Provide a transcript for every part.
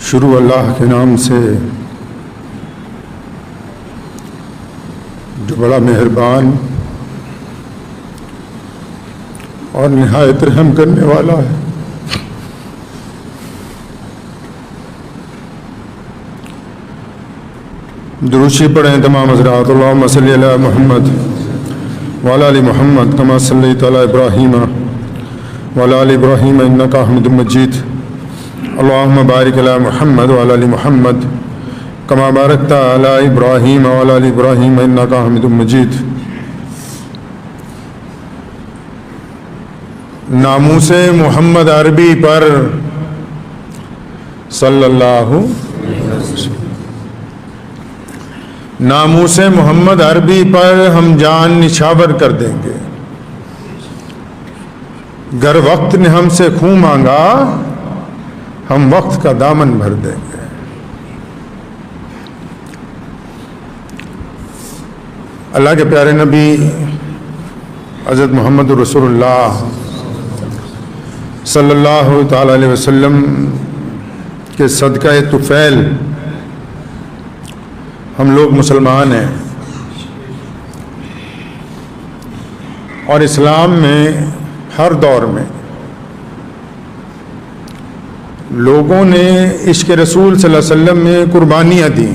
शुरू अल्लाह के नाम से जो बड़ा मेहरबान और निहायत रहम करने वाला है। दुरूशी पढ़ें तमाम हज़रात। अल्लाहुम्मा सल्ली अला मुहम्मद व अला आलि मुहम्मद कमा सल्लैता अला इब्राहीम व अला आलि इब्राहीम इन्नका हमीदुम मजीद। अल्लाहुम्मा बारिक अला मुहम्मद व अला आलि मुहम्मद कमा बारकता अला इब्राहीम व अला आलि इब्राहीम इन्नका हमीदुम मजीद। नामूसे मोहम्मद अरबी पर सल्लल्लाहु नामूसे मोहम्मद अरबी पर हम जान निछावर कर देंगे। गर वक्त ने हमसे खून मांगा हम वक्त का दामन भर देंगे। अल्लाह के प्यारे नबी हज़रत मोहम्मद रसूलुल्लाह सल्लल्लाहु ताला अलैहि वसल्लम के सदका तुफ़ैल हम लोग मुसलमान हैं और इस्लाम में हर दौर में लोगों ने इश्क़ रसूल सल्लल्लाहु अलैहि वसल्लम में कुर्बानियाँ दी।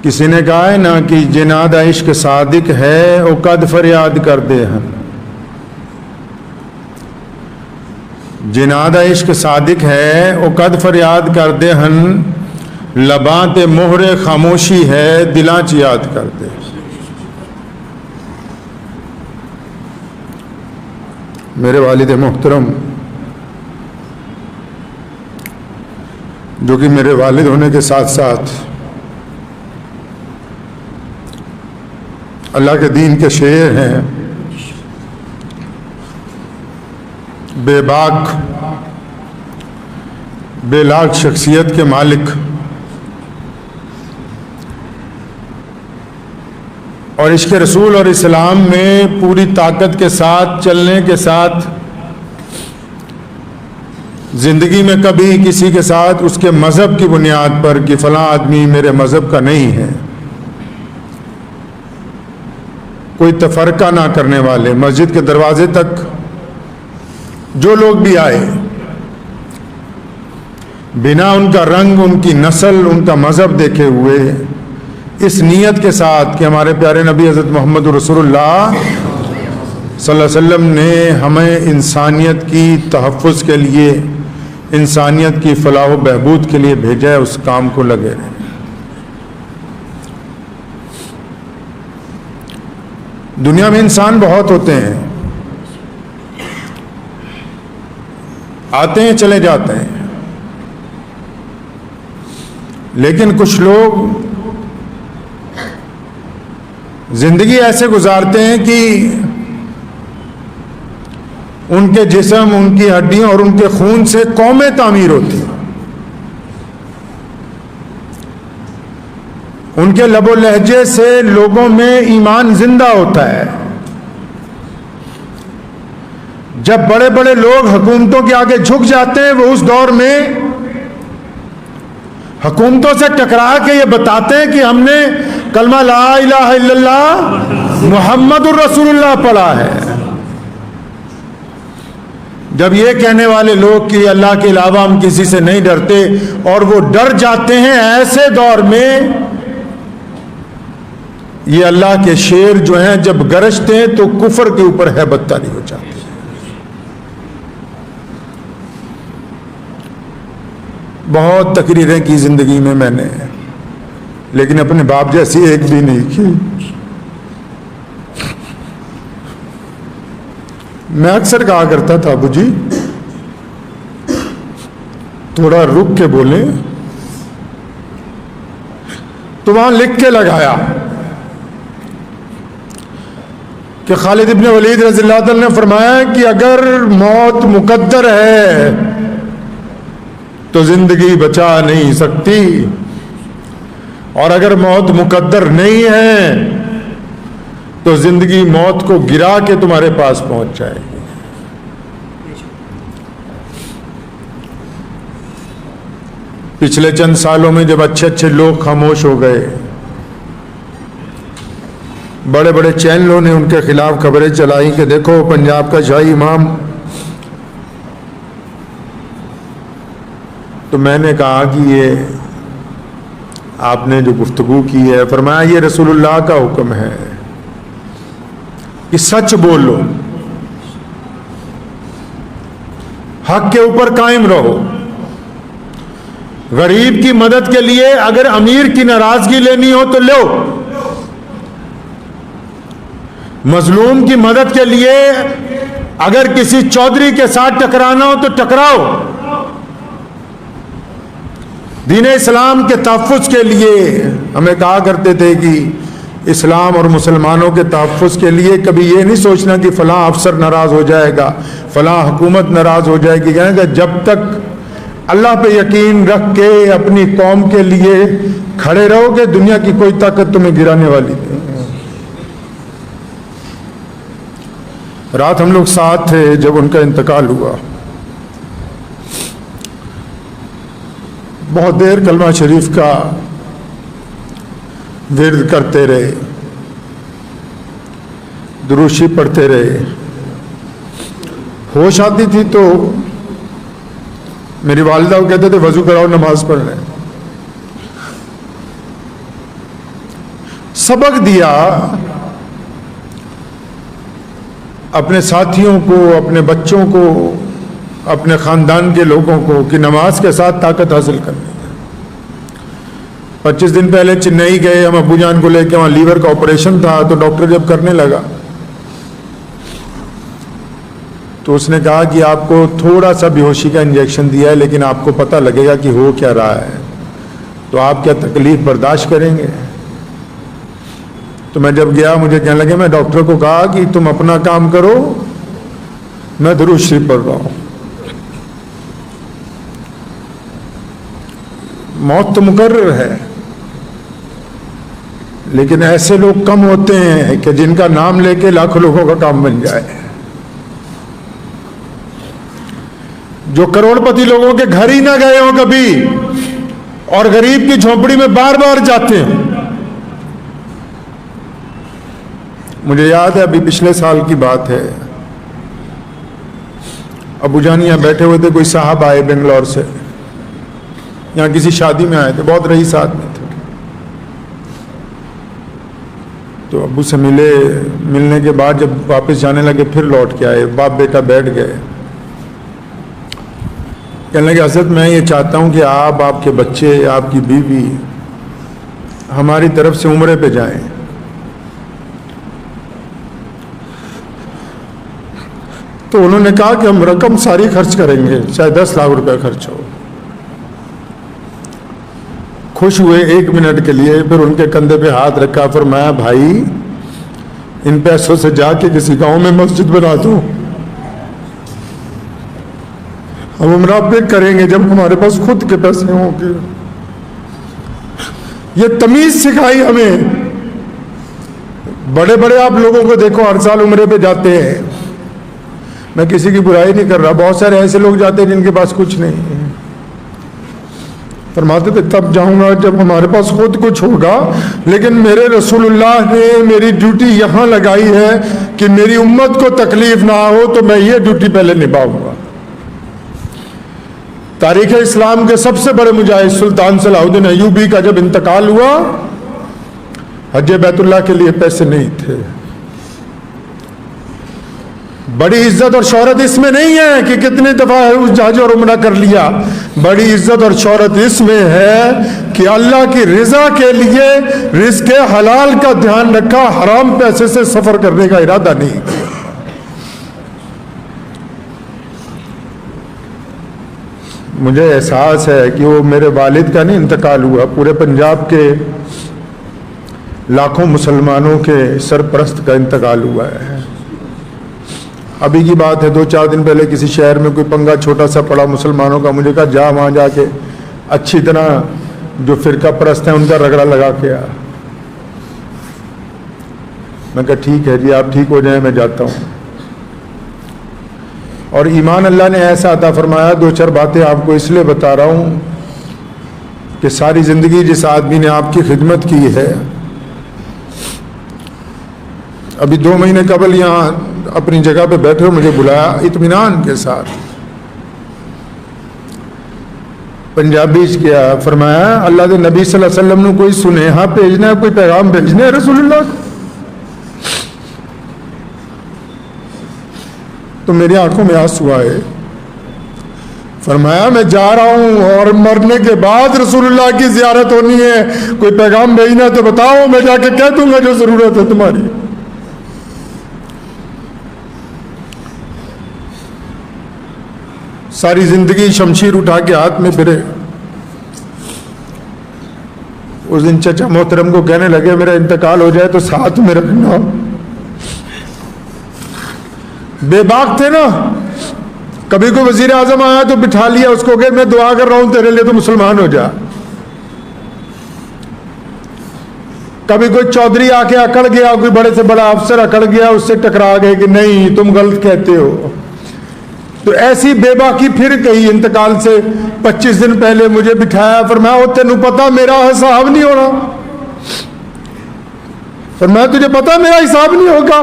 किसी ने कहा है ना कि जिनादा इश्क सादिक है वो कद फरियाद कर दे हम। जिनादा इश्क सादिक है वो कद फरियाद कर दे हन। लबाते मोहरे खामोशी है दिलांच याद कर दे। मेरे वालिद मोहतरम जो कि मेरे वालिद होने के साथ साथ अल्लाह के दीन के शेर हैं, बेबाक बेलाग शख्सियत के मालिक और इश्क़ रसूल और इस्लाम में पूरी ताकत के साथ चलने के साथ ज़िंदगी में कभी किसी के साथ उसके मज़हब की बुनियाद पर कि फ़लाँ आदमी मेरे मज़हब का नहीं है, कोई तफरका ना करने वाले, मस्जिद के दरवाजे तक जो लोग भी आए बिना उनका रंग, उनकी नस्ल, उनका मज़हब देखे हुए इस नीयत के साथ कि हमारे प्यारे नबी हज़रत मोहम्मद रसूलुल्लाह सल्लल्लाहु अलैहि वसल्लम ने हमें इंसानियत की तहफ़्फ़ुज़ के लिए, इंसानियत की फ़लाह व बहबूद के लिए भेजा है, उस काम को लगे रहें। दुनिया में इंसान बहुत होते हैं, आते हैं चले जाते हैं, लेकिन कुछ लोग जिंदगी ऐसे गुजारते हैं कि उनके जिस्म, उनकी हड्डियों और उनके खून से कौमें तामीर होती हैं। उनके लबो लहजे से लोगों में ईमान जिंदा होता है। जब बड़े बड़े लोग हुकूमतों के आगे झुक जाते हैं, वो उस दौर में हुकूमतों से टकरा के ये बताते हैं कि हमने कलमा ला इलाहा इल्लल्लाह मुहम्मदुर रसूलुल्लाह पढ़ा है। जब ये कहने वाले लोग कि अल्लाह के अलावा हम किसी से नहीं डरते और वो डर जाते हैं, ऐसे दौर में ये अल्लाह के शेर जो हैं जब गरजते हैं तो कुफर के ऊपर हैबत तारी हो जाती है। बहुत तकरीरें की जिंदगी में मैंने, लेकिन अपने बाप जैसी एक भी नहीं की। मैं अक्सर कहा करता था, अबू जी थोड़ा रुक के बोले, तो वहां लिख के लगाया कि खालिद इब्न वलीद रज़ियल्लाहु अन्हु ने फरमाया कि अगर मौत मुकद्दर है तो जिंदगी बचा नहीं सकती, और अगर मौत मुकद्दर नहीं है तो जिंदगी मौत को गिरा के तुम्हारे पास पहुंच जाएगी। पिछले चंद सालों में जब अच्छे अच्छे लोग खामोश हो गए, बड़े बड़े चैनलों ने उनके खिलाफ खबरें चलाई कि देखो पंजाब का शाही इमाम, तो मैंने कहा कि ये आपने जो गुफ्तगू की है, फरमाया ये रसूलुल्लाह का हुक्म है कि सच बोलो, हक के ऊपर कायम रहो। गरीब की मदद के लिए अगर अमीर की नाराजगी लेनी हो तो लो, मजलूम की मदद के लिए अगर किसी चौधरी के साथ टकराना हो तो टकराओ। दीन इस्लाम के तहफ़्फ़ुज़ के लिए हमें कहा करते थे कि इस्लाम और मुसलमानों के तहफ़्फ़ुज़ के लिए कभी ये नहीं सोचना कि फ़लाँ अफसर नाराज़ हो जाएगा, फ़लाँ हुकूमत नाराज़ हो जाएगी। कहेंगे जब तक अल्लाह पे यकीन रख के अपनी कौम के लिए खड़े रहोगे, दुनिया की कोई ताकत तुम्हें गिराने वाली नहीं। रात हम लोग साथ थे जब उनका इंतकाल हुआ। बहुत देर कलमा शरीफ का विर्द करते रहे, दुरूशी पढ़ते रहे। होश आती थी तो मेरी वालिदा को कहते थे वजू कराओ नमाज पढ़ रहे। सबक दिया अपने साथियों को, अपने बच्चों को, अपने ख़ानदान के लोगों को कि नमाज के साथ ताकत हासिल करनी है। 25 दिन पहले चेन्नई गए हम अब्बू जान को लेके, वहाँ लीवर का ऑपरेशन था। तो डॉक्टर जब करने लगा तो उसने कहा कि आपको थोड़ा सा बेहोशी का इंजेक्शन दिया है, लेकिन आपको पता लगेगा कि हो क्या रहा है, तो आप क्या तकलीफ बर्दाश्त करेंगे। तो मैं जब गया मुझे कहने लगे, मैं डॉक्टर को कहा कि तुम अपना काम करो, मैं दुरूद शरीफ पढ़ रहा हूँ। मौत तो मुकर्रर है, लेकिन ऐसे लोग कम होते हैं कि जिनका नाम लेके लाखों लोगों का काम बन जाए। जो करोड़पति लोगों के घर ही ना गए हो कभी और गरीब की झोंपड़ी में बार बार जाते हैं। मुझे याद है अभी पिछले साल की बात है, अबू जान यहाँ बैठे हुए थे, कोई साहब आए बेंगलोर से, यहाँ किसी शादी में आए थे, बहुत रईस आदमी थे। तो अबू से मिलने के बाद जब वापस जाने लगे फिर लौट के आए, बाप बेटा बैठ गए। कहने लगे हज़रत मैं ये चाहता हूँ कि आप, आपके बच्चे, आपकी बीवी हमारी तरफ से उम्रे पे जाएं। तो उन्होंने कहा कि हम रकम सारी खर्च करेंगे, चाहे 10 लाख रुपए खर्च हो। खुश हुए 1 मिनट के लिए, फिर उनके कंधे पे हाथ रखा, फरमाया भाई इन पैसों से जाके किसी गांव में मस्जिद बना दो, हम उम्रा पे करेंगे जब हमारे पास खुद के पैसे होंगे। ये तमीज सिखाई हमें। बड़े बड़े आप लोगों को देखो हर साल उम्रे पे जाते हैं, मैं किसी की बुराई नहीं कर रहा, बहुत सारे ऐसे लोग जाते हैं जिनके पास कुछ नहीं है। फरमाते थे तब जाऊंगा जब हमारे पास खुद कुछ होगा, लेकिन मेरे रसूलुल्लाह ने मेरी ड्यूटी यहाँ लगाई है कि मेरी उम्मत को तकलीफ ना हो, तो मैं ये ड्यूटी पहले निभाऊंगा। तारीख़ इस्लाम के सबसे बड़े मुजाहिद सुल्तान सलाहुद्दीन अय्यूबी का जब इंतकाल हुआ, हज बैतुल्लाह के लिए पैसे नहीं थे। बड़ी इज्जत और शोहरत इसमें नहीं है कि कितने दफा उस हज और उम्रा कर लिया। बड़ी इज्जत और शोहरत इसमें है कि अल्लाह की रिजा के लिए रिज़्क़ हलाल का ध्यान रखा, हराम पैसे से सफर करने का इरादा नहीं किया। मुझे एहसास है कि वो मेरे वालिद का नहीं इंतकाल हुआ, पूरे पंजाब के लाखों मुसलमानों के सरपरस्त का इंतकाल हुआ है। अभी की बात है, 2-4 दिन पहले किसी शहर में कोई पंगा छोटा सा पड़ा मुसलमानों का, मुझे कहा जा वहाँ जाके अच्छी तरह जो फिरका परस्त हैं उनका रगड़ा लगा के आ। मैं कहा ठीक है जी, आप ठीक हो जाए, मैं जाता हूँ। और ईमान अल्लाह ने ऐसा अता फरमाया, 2-4 बातें आपको इसलिए बता रहा हूँ कि सारी ज़िंदगी जिस आदमी ने आपकी खिदमत की है, अभी 2 महीने कबल यहाँ अपनी जगह पे बैठे मुझे बुलाया इत्मीनान के साथ, पंजाबी किया, फरमाया अल्लाह के नबी सल्लल्लाहु अलैहि वसल्लम ने कोई सुनेहा भेजना है, कोई पैगाम भेजने है रसूलुल्लाह को। तो मेरी आंखों में आंसू आए। फरमाया मैं जा रहा हूं और मरने के बाद रसूलुल्लाह की जियारत होनी है, कोई पैगाम भेजना तो बताओ, मैं जाके कह दूंगा जो जरूरत है तुम्हारी। सारी जिंदगी शमशीर उठा के हाथ में फिरे। उस दिन चचा मोहतरम को कहने लगे मेरा इंतकाल हो जाए तो साथ में रखना। बेबाक थे ना, कभी कोई वजीर आजम आया तो बिठा लिया उसको, कहे मैं दुआ कर रहा हूं तेरे लिए, तो मुसलमान हो जा। कभी कोई चौधरी आके अकड़ गया, कोई बड़े से बड़ा अफसर अकड़ गया, उससे टकरा गए कि नहीं तुम गलत कहते हो। तो ऐसी बेबाकी फिर कही। इंतकाल से 25 दिन पहले मुझे बिठाया, फरमाया तेनू पता मेरा हिसाब नहीं होना, फरमाया तुझे पता मेरा हिसाब नहीं होगा।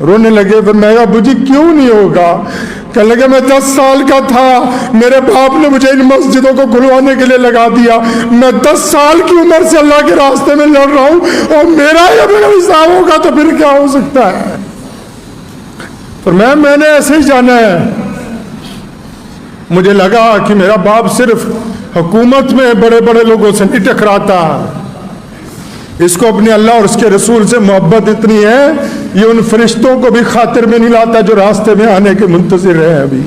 रोने लगे। फिर मैं कहा बुझी क्यों नहीं होगा? कहने लगे मैं 10 साल का था, मेरे बाप ने मुझे इन मस्जिदों को खुलवाने के लिए लगा दिया, मैं 10 साल की उम्र से अल्लाह के रास्ते में लड़ रहा हूं और मेरा ही अगर हिसाब होगा तो फिर क्या हो सकता है? पर मैंने ऐसे ही जाना है। मुझे लगा कि मेरा बाप सिर्फ हुकूमत में बड़े बड़े लोगों से नहीं टकराता, इसको अपने अल्लाह और उसके रसूल से मोहब्बत इतनी है, ये उन फरिश्तों को भी खातिर में नहीं लाता जो रास्ते में आने के मुंतजिर हैं अभी।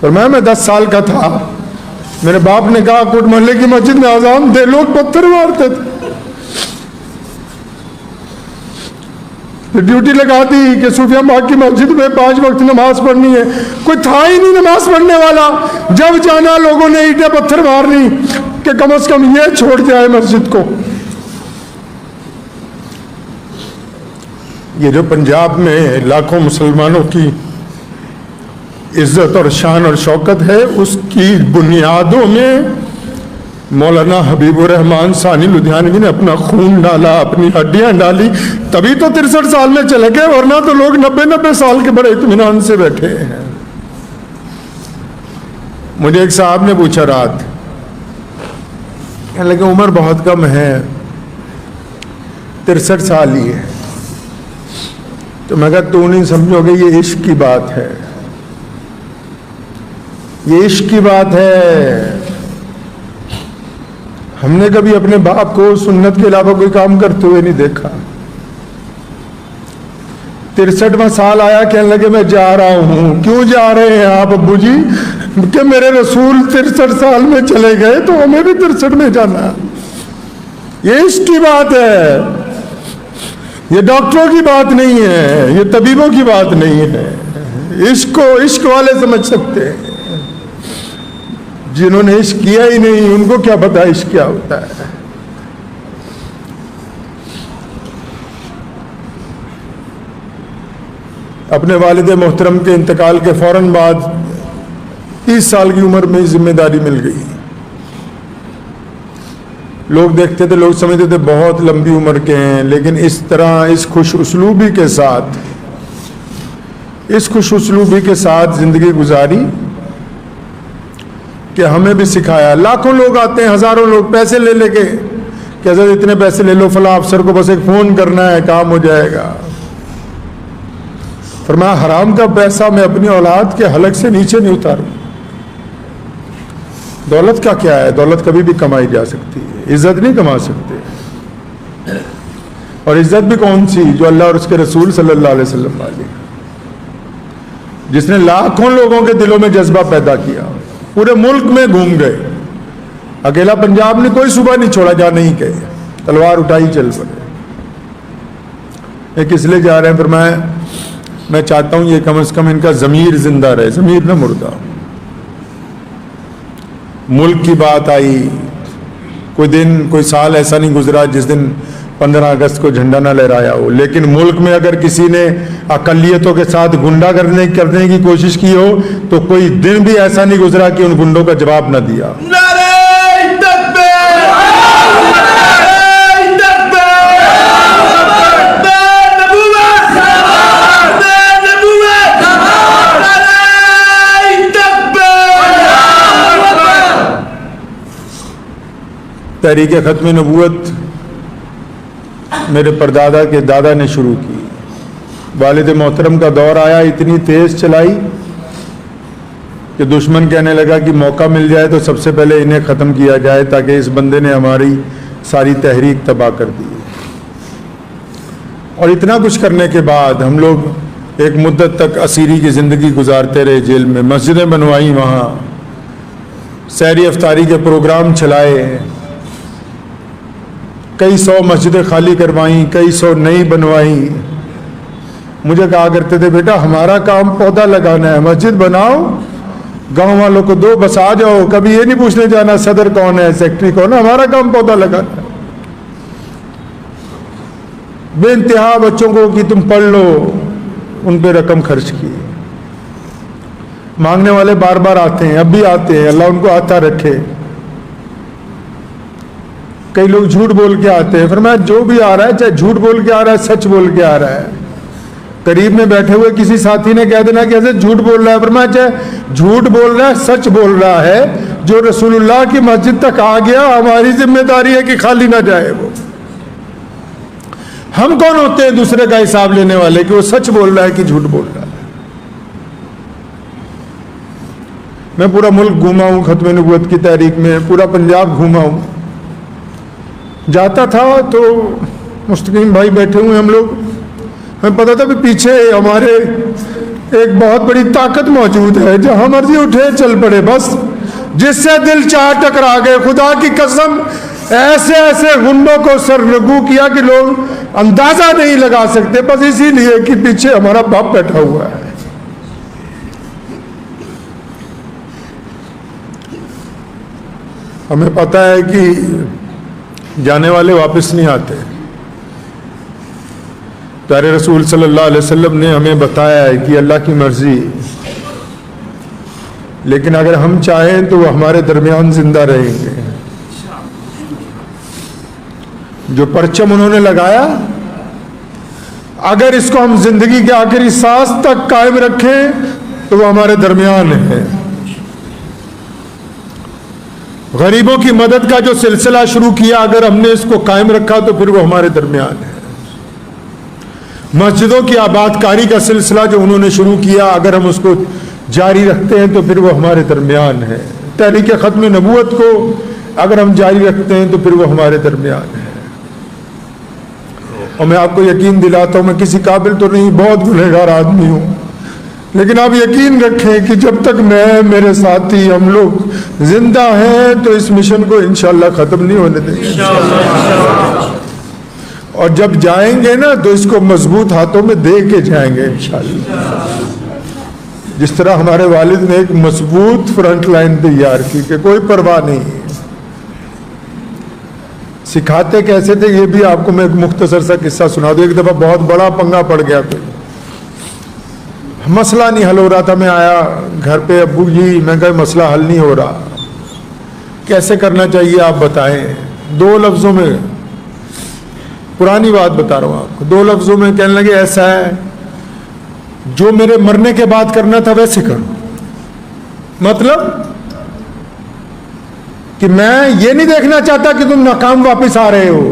पर मैं 10 साल का था, मेरे बाप ने कहा कोट मोहल्ले की मस्जिद में आजान दे, लोग पत्थर मारते थे। ड्यूटी लगा दी कि सूफिया बाग की मस्जिद में 5 वक्त नमाज पढ़नी है। कोई था ही नहीं नमाज पढ़ने वाला। जब जाना लोगों ने ईंटें पत्थर मारनी कि कम से कम ये छोड़ जाए मस्जिद को। ये जो पंजाब में लाखों मुसलमानों की इज्जत और शान और शौकत है, उसकी बुनियादों में मौलाना हबीबुर रहमान सानी लुधियानवी ने अपना खून डाला, अपनी हड्डियां डाली, तभी तो 63 साल में चले गए, वरना तो लोग 90-90 साल के बड़े इत्मीनान से बैठे हैं। मुझे एक साहब ने पूछा रात, कहने लगे उम्र बहुत कम है, 63 साल ही है। तो मैं कहा तू नहीं समझोगे, ये इश्क की बात है, ये इश्क की बात है। हमने कभी अपने बाप को सुन्नत के अलावा कोई काम करते हुए नहीं देखा। 63वां साल आया, कहने लगे मैं जा रहा हूं। क्यों जा रहे हैं आप अब्बू जी? कि मेरे रसूल 63 साल में चले गए तो हमें भी 63 में जाना। ये इश्क की बात है, ये डॉक्टरों की बात नहीं है, ये तबीबों की बात नहीं है। इश्क को इश्क वाले समझ सकते हैं, जिन्होंने इश्क किया ही नहीं उनको क्या पता इश्क क्या होता है। अपने वालिद मोहतरम के इंतकाल के फौरन बाद 30 साल की उम्र में जिम्मेदारी मिल गई। लोग देखते थे, लोग समझते थे बहुत लंबी उम्र के हैं, लेकिन इस तरह इस खुश उसलूबी के साथ, इस खुश उसलूबी के साथ जिंदगी गुजारी कि हमें भी सिखाया। लाखों लोग आते हैं, हजारों लोग पैसे ले लेके कि हज़रत इतने पैसे ले लो, फला अफसर को बस एक फोन करना है काम हो जाएगा। फरमाया हराम का पैसा मैं अपनी औलाद के हलक से नीचे नहीं उतारूं। दौलत का क्या है? दौलत कभी भी कमाई जा सकती है, इज्जत नहीं कमा सकते। और इज्जत भी कौन सी? जो अल्लाह और उसके रसूल सल्लल्लाहु अलैहि वसल्लम वाली, जिसने लाखों लोगों के दिलों में जज्बा पैदा किया, पूरे मुल्क में घूम गए। अकेला पंजाब ने कोई सूबा नहीं छोड़ा जहां नहीं गए, तलवार उठाई चल पड़े। एक इसलिए जा रहे हैं, फिर मैं चाहता हूं ये कम से कम इनका जमीर जिंदा रहे, जमीर न मुर्दा। मुल्क की बात आई, कोई दिन कोई साल ऐसा नहीं गुजरा जिस दिन 15 अगस्त को झंडा ना लहराया हो, लेकिन मुल्क में अगर किसी ने अकलियतों के साथ गुंडा करने की कोशिश की हो तो कोई दिन भी ऐसा नहीं गुजरा कि उन गुंडों का जवाब न दिया। तहरीक ख़त्म नबूवत मेरे परदादा के दादा ने शुरू की। वालिद मोहतरम का दौर आया, इतनी तेज़ चलाई कि दुश्मन कहने लगा कि मौका मिल जाए तो सबसे पहले इन्हें ख़त्म किया जाए, ताकि इस बंदे ने हमारी सारी तहरीक तबाह कर दी। और इतना कुछ करने के बाद हम लोग एक मुद्दत तक असीरी की ज़िंदगी गुजारते रहे जेल में। मस्जिदें बनवाई, वहाँ सहरी अफ्तारी के प्रोग्राम चलाए, कई सौ मस्जिदें खाली करवाई, कई सौ नई बनवाई। मुझे कहा करते थे, बेटा हमारा काम पौधा लगाना है, मस्जिद बनाओ, गांव वालों को दो, बस आ जाओ, कभी ये नहीं पूछने जाना सदर कौन है, सेक्रेटरी कौन है, हमारा काम पौधा लगाना है। बेइंतहा बच्चों को कि तुम पढ़ लो, उन पे रकम खर्च की। मांगने वाले बार बार आते हैं, अब भी आते हैं, अल्लाह उनको आता रखे। कई लोग झूठ बोल के आते हैं, फरमाया जो भी आ रहा है, चाहे झूठ बोल के आ रहा है, सच बोल के आ रहा है। करीब में बैठे हुए किसी साथी ने कह देना कि ऐसे झूठ बोल रहा है, फरमाया चाहे झूठ बोल रहा है, सच बोल रहा है, जो रसूलुल्लाह की मस्जिद तक आ गया, हमारी जिम्मेदारी है कि खाली ना जाए वो। हम कौन होते हैं दूसरे का हिसाब लेने वाले कि वो सच बोल रहा है कि झूठ बोल रहा है। मैं पूरा मुल्क घूमा हूं खत्म नबूवत की तहरीक में, पूरा पंजाब घूमा हूं। जाता था तो मुस्तकीम भाई बैठे हुए हम लोग, हमें पता था कि पीछे हमारे एक बहुत बड़ी ताकत मौजूद है, जहां मर्जी उठे चल पड़े, बस जिससे दिल चाह टकरा गए। खुदा की कसम ऐसे ऐसे गुंडों को सरनगू किया कि लोग अंदाजा नहीं लगा सकते, बस इसीलिए कि पीछे हमारा बाप बैठा हुआ है। हमें पता है कि जाने वाले वापस नहीं आते। प्यारे रसूल सल्लल्लाहु अलैहि वसल्लम ने हमें बताया है कि अल्लाह की मर्जी, लेकिन अगर हम चाहें तो वो हमारे दरमियान जिंदा रहेंगे। जो परचम उन्होंने लगाया, अगर इसको हम जिंदगी के आखिरी सांस तक कायम रखें तो वो हमारे दरमियान है। गरीबों की मदद का जो सिलसिला शुरू किया, अगर हमने इसको कायम रखा तो फिर वो हमारे दरमियान है। मस्जिदों की आबादकारी का सिलसिला जो उन्होंने शुरू किया, अगर हम उसको जारी रखते हैं तो फिर वो हमारे दरमियान है। तहरीक ख़त्म नबूवत को अगर हम जारी रखते हैं तो फिर वो हमारे दरमियान है। और मैं आपको यकीन दिलाता हूँ, मैं किसी काबिल तो नहीं, बहुत गुनहगार आदमी हूँ, लेकिन आप यकीन रखें कि जब तक मैं, मेरे साथी, हम लोग जिंदा हैं तो इस मिशन को इंशाअल्लाह ख़त्म नहीं होने देंगे। और जब जाएंगे ना तो इसको मजबूत हाथों में दे के जाएंगे इंशाअल्लाह। जिस तरह हमारे वालिद ने एक मजबूत फ्रंट लाइन तैयार की कि कोई परवाह नहीं। सिखाते कैसे थे ये भी आपको मैं एक मुख्तसर सा किस्सा सुना दूं। एक दफ़ा बहुत बड़ा पंगा पड़ गया, कोई मसला नहीं हल हो रहा था। मैं आया घर पे, अब्बू जी मैं कहा मसला हल नहीं हो रहा, कैसे करना चाहिए आप बताएं। 2 लफ्ज़ों में, पुरानी बात बता रहा हूँ आपको, 2 लफ्ज़ों में कहने लगे ऐसा है, जो मेरे मरने के बाद करना था वैसे करो। मतलब कि मैं ये नहीं देखना चाहता कि तुम नाकाम वापस आ रहे हो,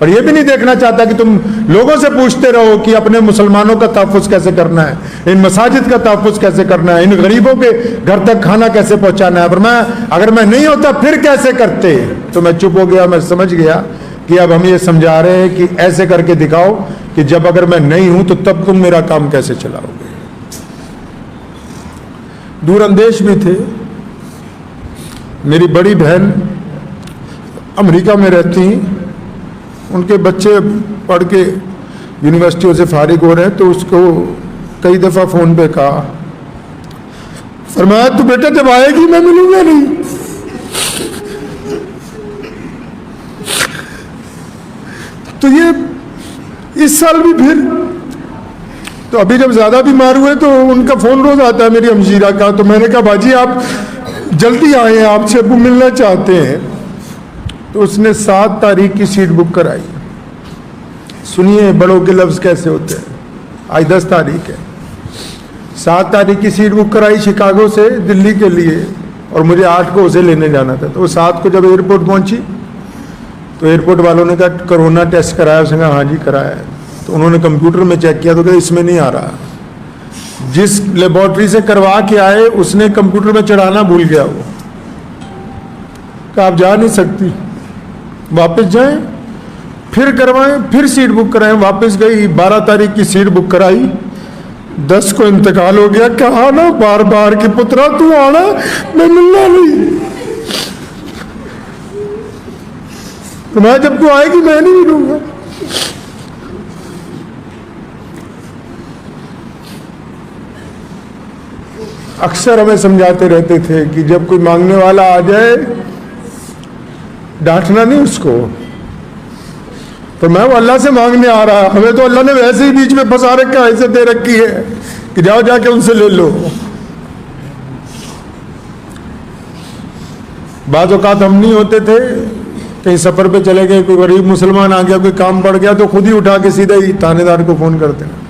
और ये भी नहीं देखना चाहता कि तुम लोगों से पूछते रहो कि अपने मुसलमानों का तहफ़्फ़ुज़ कैसे करना है, इन मसाजिद का तहफ़्फ़ुज़ कैसे करना है, इन गरीबों के घर तक खाना कैसे पहुंचाना है। पर मैं, अगर मैं नहीं होता फिर कैसे करते। तो मैं चुप हो गया। मैं समझ गया कि अब हम ये समझा रहे हैं कि ऐसे करके दिखाओ कि जब अगर मैं नहीं हूं तो तब तुम मेरा काम कैसे चलाओगे। दूरअंदेश भी थे। मेरी बड़ी बहन अमेरिका में रहती, उनके बच्चे पढ़ के यूनिवर्सिटियों से फारिग हो रहे हैं, तो उसको कई दफ़ा फ़ोन पे कहा, फरमाया तू बेटा जब आएगी मैं मिलूंगा नहीं। तो ये इस साल भी फिर, तो अभी जब ज़्यादा बीमार हुए तो उनका फ़ोन रोज़ आता है मेरी हमशीरा का, तो मैंने कहा बाजी आप जल्दी आए, आपसे अबू मिलना चाहते हैं। तो उसने 7 तारीख की सीट बुक कराई। सुनिए बड़ों के लफ्ज़ कैसे होते हैं। आज 10 तारीख है, 7 तारीख की सीट बुक कराई शिकागो से दिल्ली के लिए, और मुझे 8 को उसे लेने जाना था। तो वो 7 को जब एयरपोर्ट पहुंची तो एयरपोर्ट वालों ने कहा कोरोना टेस्ट कराया? उसने कहा हाँ जी कराया है। तो उन्होंने कंप्यूटर में चेक किया तो कहा इसमें नहीं आ रहा। जिस लेबोरेटरी से करवा के आए उसने कंप्यूटर में चढ़ाना भूल गया, वो कहा आप जा नहीं सकती, वापस जाएं, फिर करवाएं, फिर सीट बुक कराएं। वापस गई, 12 तारीख की सीट बुक कराई, 10 को इंतकाल हो गया। कहा ना बार बार कि पुत्रा तू आना, मैं मिलना नहीं, तो मैं जब तू आएगी मैं नहीं मिलूंगा। अक्सर हमें समझाते रहते थे कि जब कोई मांगने वाला आ जाए डांटना नहीं उसको। तो मैं वो अल्लाह से मांगने आ रहा, हमें तो अल्लाह ने वैसे ही बीच में फंसा रखा, ऐसे दे रखी है कि जाओ जाके उनसे ले लो। बाज़ औक़ात हम नहीं होते थे, कहीं सफ़र पे चले गए, कोई गरीब मुसलमान आ गया, कोई काम पड़ गया तो खुद ही उठा के सीधा ही थानेदार को फ़ोन करते हैं।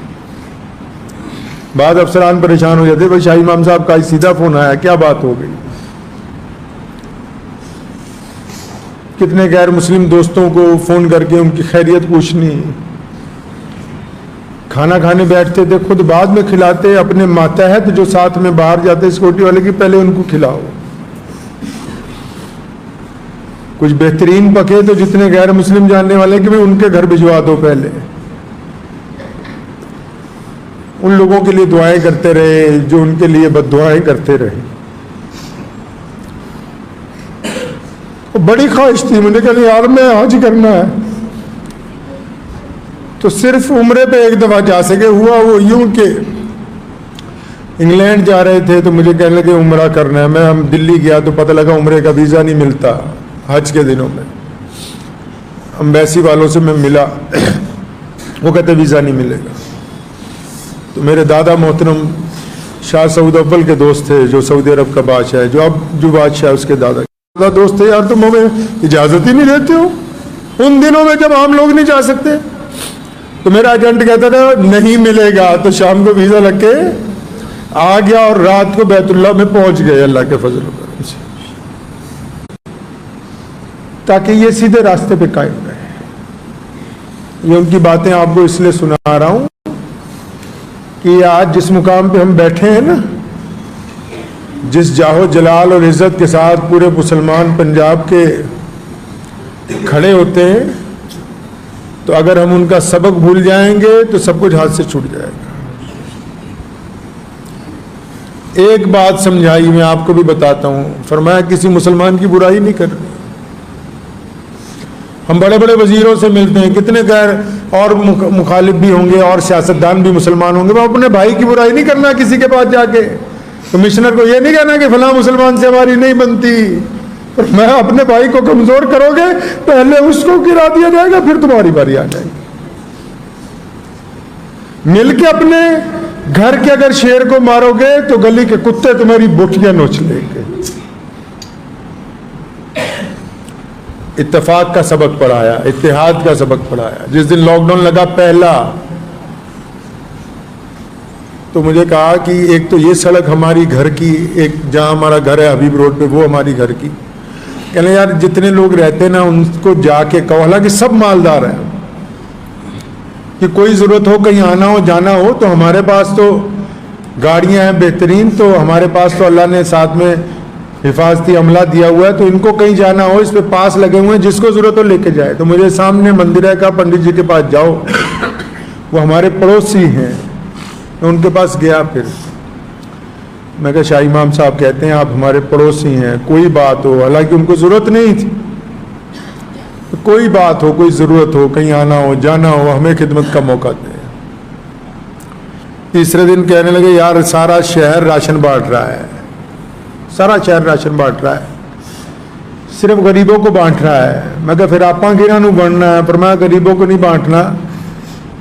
बाद अफसरान परेशान हो जाते, भाई शाही इमाम साहब का सीधा फ़ोन आया, क्या बात हो गई। कितने गैर मुस्लिम दोस्तों को फ़ोन करके उनकी खैरियत पूछनी। खाना खाने बैठते थे, खुद बाद में खिलाते, अपने मातहत जो साथ में बाहर जाते सिक्योरिटी वाले की पहले उनको खिलाओ। कुछ बेहतरीन पके तो जितने गैर मुस्लिम जानने वाले कि भाई उनके घर भिजवा दो पहले। उन लोगों के लिए दुआएं करते रहे जो उनके लिए बद्दुआएं करते रहे। बड़ी ख्वाहिश थी, मैंने कहा यार मैं हज करना है, तो सिर्फ उम्रे पे एक दफ़ा जा सके। हुआ वो यूं कि इंग्लैंड जा रहे थे तो मुझे कहने लगे उम्रा करना है। मैं हम दिल्ली गया तो पता लगा उम्रे का वीज़ा नहीं मिलता हज के दिनों में। अम्बेसी वालों से मैं मिला, वो कहते वीज़ा नहीं मिलेगा। तो मेरे दादा मोहतरम शाह सऊद अव्वल के दोस्त थे जो सऊदी अरब का बादशाह है, जो अब जो बादशाह है उसके दादा दोस्त थे। यार तुम हमें इजाज़त ही नहीं देते हो उन दिनों में जब आम लोग नहीं जा सकते। तो मेरा एजेंट कहता था नहीं मिलेगा, तो शाम को वीज़ा लग के आ गया और रात को बैतुल्लाह में पहुंच गए अल्लाह के फजल करम से, ताकि ये सीधे रास्ते पे कायम रहे। ये उनकी बातें आपको इसलिए सुना रहा हूं कि आज जिस मुकाम पे हम बैठे हैं ना, जिस जाहो जलाल और इज़्ज़त के साथ पूरे मुसलमान पंजाब के खड़े होते हैं, तो अगर हम उनका सबक भूल जाएंगे तो सब कुछ हाथ से छूट जाएगा। एक बात समझाई, मैं आपको भी बताता हूँ। फरमाया किसी मुसलमान की बुराई नहीं कर रही। हम बड़े बड़े वजीरों से मिलते हैं, कितने गैर और मुखालिफ भी होंगे और सियासतदान भी मुसलमान होंगे। मैं अपने भाई की बुराई नहीं करना किसी के पास जाके, कमिश्नर को ये नहीं कहना कि फलां मुसलमान से हमारी नहीं बनती। और मैं अपने भाई को कमजोर करोगे, पहले उसको गिरा दिया जाएगा, फिर तुम्हारी बारी आ जाएगी। मिलके अपने घर के अगर शेर को मारोगे तो गली के कुत्ते तुम्हारी बोटियां नोच लेंगे। इत्तेफाक का सबक पढ़ाया, इत्तेहाद का सबक पढ़ाया। जिस दिन लॉकडाउन लगा पहला, तो मुझे कहा कि एक तो ये सड़क हमारी घर की, एक जहाँ हमारा घर है हबीब रोड पे, वो हमारी घर की। कहने यार जितने लोग रहते ना उनको जाके कहो, हालांकि सब मालदार हैं, कि कोई ज़रूरत हो कहीं आना हो जाना हो तो हमारे पास तो गाड़ियाँ हैं बेहतरीन, तो हमारे पास तो अल्लाह ने साथ में हिफाजती अमला दिया हुआ है, तो इनको कहीं जाना हो इस पे पास लगे हुए हैं, जिसको ज़रूरत हो लेके जाए। तो मुझे सामने मंदिर है का पंडित जी के पास जाओ, वो हमारे पड़ोसी हैं। मैं उनके पास गया, फिर मैं कहा शाह इमाम साहब कहते हैं आप हमारे पड़ोसी हैं, कोई बात हो, हालांकि उनको ज़रूरत नहीं थी, तो कोई बात हो, कोई ज़रूरत हो, कहीं आना हो जाना हो, हमें खिदमत का मौका दें। तीसरे दिन कहने लगे यार सारा शहर राशन बांट रहा है, सारा शहर राशन बांट रहा है, सिर्फ गरीबों को बांट रहा है। मैं कहा फिर आपा किन्हां नूं बनना है? पर मैं गरीबों को नहीं बांटना।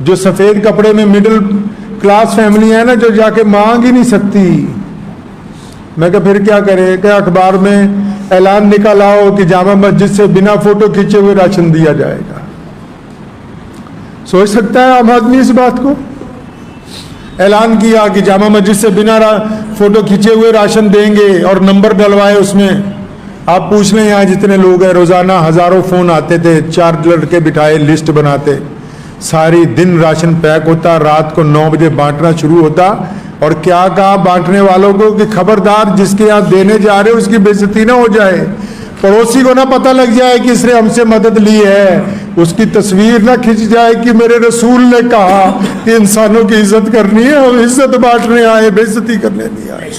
जो सफ़ेद कपड़े में मिडिल क्लास फैमिली है ना, जो जाके मांग ही नहीं सकती, मैं कहा फिर क्या करें? क्या अखबार में ऐलान निकाला हो कि जामा मस्जिद से बिना फोटो खींचे हुए राशन दिया जाएगा। सोच सकता है आम आदमी इस बात को? ऐलान किया कि जामा मस्जिद से बिना फोटो खींचे हुए राशन देंगे और नंबर डलवाए उसमें। आप पूछ लें यहाँ जितने लोग हैं, रोजाना हजारों फोन आते थे, 4 लड़के बिठाए लिस्ट बनाते, सारी दिन राशन पैक होता, रात को 9 बजे बांटना शुरू होता। और क्या कहा बांटने वालों को कि खबरदार जिसके यहाँ देने जा रहे हो उसकी बेइज्जती ना हो जाए, पड़ोसी को ना पता लग जाए कि इसने हमसे मदद ली है, उसकी तस्वीर ना खिंच जाए कि मेरे रसूल ने कहा कि इंसानों की इज्जत करनी है, हम इज्जत बांटने आए, बेइज्जती करने नहीं आए।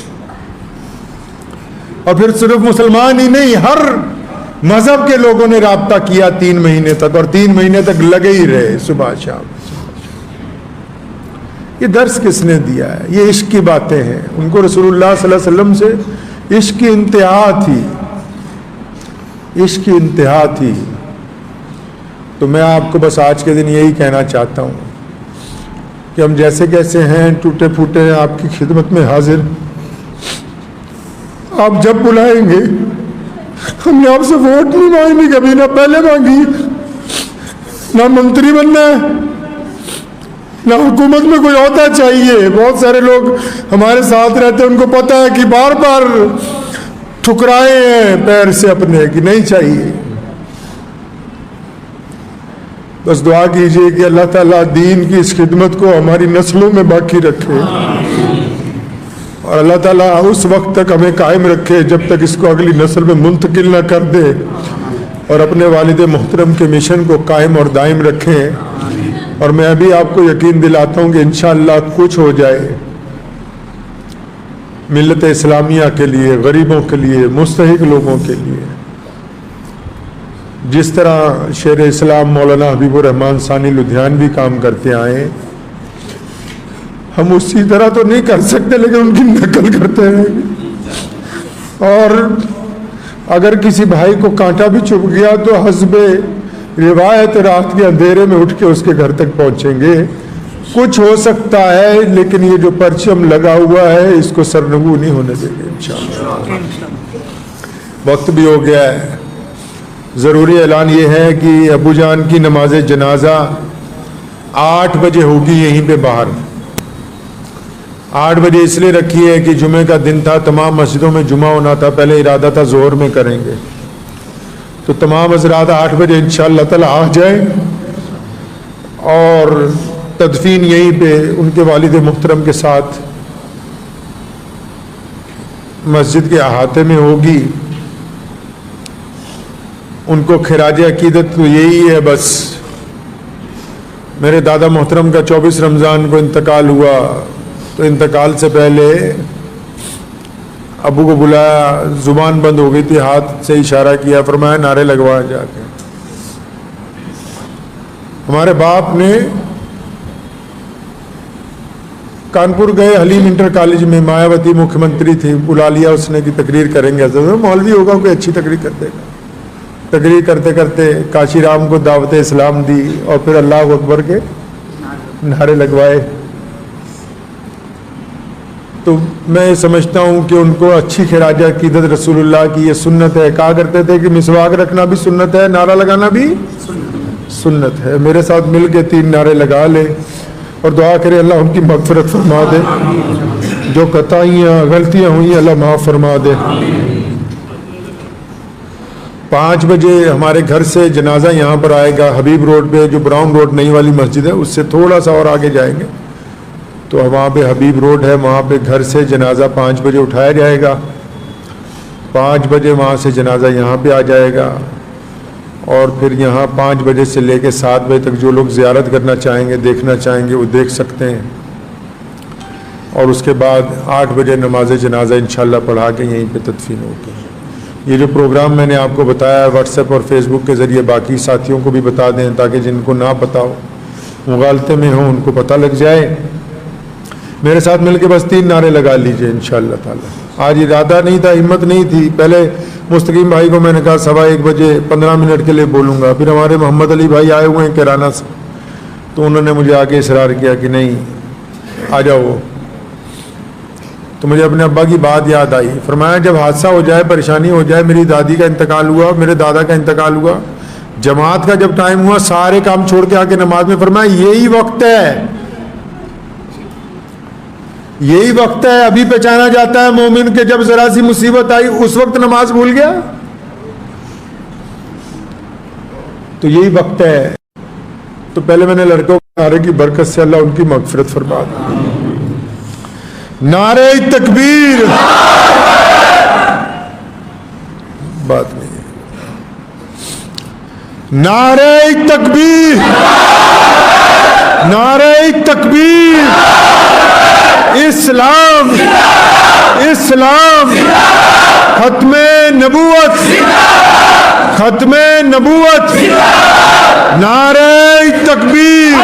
और फिर सिर्फ मुसलमान ही नहीं, हर मजहब के लोगों ने राब्ता किया 3 महीने तक, और 3 महीने तक लगे ही रहे सुबह शाम। ये दर्स किसने दिया है? ये इश्क की बातें हैं। उनको रसूलुल्लाह सल्लल्लाहु अलैहि वसल्लम से इश्क की इंतहा थी, इश्क की इंतहा थी। तो मैं आपको बस आज के दिन यही कहना चाहता हूँ कि हम जैसे कैसे हैं, टूटे फूटे हैं, आपकी खिदमत में हाजिर। आप जब बुलाएंगे, हमने आपसे वोट नहीं मांगी कभी, ना पहले मांगी, ना मंत्री बनना है, ना हुकूमत में कोई ओहदा चाहिए। बहुत सारे लोग हमारे साथ रहते हैं, उनको पता है कि बार बार ठुकराए हैं पैर से अपने कि नहीं चाहिए। बस दुआ कीजिए कि अल्लाह ताला दीन की इस खिदमत को हमारी नस्लों में बाकी रखे, और अल्लाह ताला उस वक्त तक हमें कायम रखे जब तक इसको अगली नस्ल में मुंतकिल ना कर दे, और अपने वालिद मोहतरम के मिशन को कायम और दायम रखें। और मैं अभी आपको यकीन दिलाता हूँ कि इंशाअल्लाह कुछ हो जाए मिल्लत इस्लामिया के लिए, गरीबों के लिए, मुस्तहिक लोगों के लिए। जिस तरह शेर इस्लाम मौलाना हबीबुर रहमान सानी लुधियानवी काम करते आए, हम उसी तरह तो नहीं कर सकते, लेकिन उनकी नकल करते हैं। और अगर किसी भाई को कांटा भी चुभ गया तो हस्बे रिवायत रात के अंधेरे में उठ के उसके घर तक पहुंचेंगे। कुछ हो सकता है, लेकिन ये जो परचम लगा हुआ है इसको सरनगू नहीं होने देंगे इंशाअल्लाह। वक्त भी हो गया है। ज़रूरी ऐलान ये है कि अबू जान की नमाज जनाजा 8 बजे होगी यहीं पे बाहर। 8 बजे इसलिए रखी है कि जुमे का दिन था, तमाम मस्जिदों में जुमा होना था। पहले इरादा था ज़ोहर में करेंगे, तो तमाम हज़रात 8 बजे इंशाअल्लाह ताला आ जाए और तदफीन यहीं पे उनके वालिद मुहतरम के साथ मस्जिद के अहाते में होगी। उनको खिराज अकीदत तो यही है बस। मेरे दादा मोहतरम का 24 रमज़ान को इंतकाल हुआ, तो इंतकाल से पहले अबू को बुलाया, जुबान बंद हो गई थी, हाथ से इशारा किया, फरमाया नारे लगवा जाके। हमारे बाप ने कानपुर गए, हलीम इंटर कॉलेज में मायावती मुख्यमंत्री थी, बुला लिया उसने कि तकरीर करेंगे। मौलवी होगा कोई अच्छी तकरीर कर देगा। तकरीर करते करते काशीराम को दावत इस्लाम दी और फिर अल्लाह अकबर के नारे लगवाए। तो मैं समझता हूँ कि उनको अच्छी खिराज अकीदत रसूलुल्लाह की ये सुन्नत है। कहा करते थे कि मिसवाक रखना भी सुन्नत है, नारा लगाना भी सुन्नत है। मेरे साथ मिल के 3 नारे लगा ले और दुआ करे अल्लाह उनकी मग़फ़िरत फरमा दे, जो कताइयाँ गलतियाँ हुई अल्लाह माफ़ फरमा दे। 5 बजे हमारे घर से जनाजा यहाँ पर आएगा, हबीब रोड पे, जो ब्राउन रोड नई वाली मस्जिद है उससे थोड़ा सा और आगे जाएंगे तो वहाँ पे हबीब रोड है, वहाँ पे घर से जनाजा 5 बजे उठाया जाएगा। 5 बजे वहाँ से जनाजा यहाँ पे आ जाएगा और फिर यहाँ 5 बजे से लेके 7 बजे तक जो लोग ज़ियारत करना चाहेंगे, देखना चाहेंगे, वो देख सकते हैं। और उसके बाद 8 बजे नमाज जनाजा इंशाअल्लाह पढ़ा के यहीं पे तदफीन होगी। ये जो प्रोग्राम मैंने आपको बताया व्हाट्सएप और फेसबुक के ज़रिए बाकी साथियों को भी बता दें, ताकि जिनको ना पता हो, मुगालते में हो, उनको पता लग जाए। मेरे साथ मिलके बस 3 नारे लगा लीजिए इंशाअल्लाह ताला। आज इरादा नहीं था, हिम्मत नहीं थी, पहले मुस्तकीम भाई को मैंने कहा 1:15 बजे 15 मिनट के लिए बोलूँगा। फिर हमारे मोहम्मद अली भाई आए हुए हैं किराना से, तो उन्होंने मुझे आके इसरार किया कि नहीं आ जाओ। तो मुझे अपने अब्बा की बात याद आई। फरमाया जब हादसा हो जाए, परेशानी हो जाए, मेरी दादी का इंतकाल हुआ, मेरे दादा का इंतकाल हुआ, जमात का जब टाइम हुआ, सारे काम छोड़ के आके नमाज में, फरमाया यही वक्त है, यही वक्त है। अभी पहचाना जाता है मोमिन के जब जरा सी मुसीबत आई उस वक्त नमाज भूल गया, तो यही वक्त है। तो पहले मैंने लड़कों को नारे की बरकत से अल्लाह उनकी मगफिरत फरमा दे। नारे तकबीर, बात नहीं है। नारे तकबीर, नारे तकबीर। इस्लाम, इस्लाम, खत्मे नबूवत, खत्मे नबूवत। नारे तकबीर।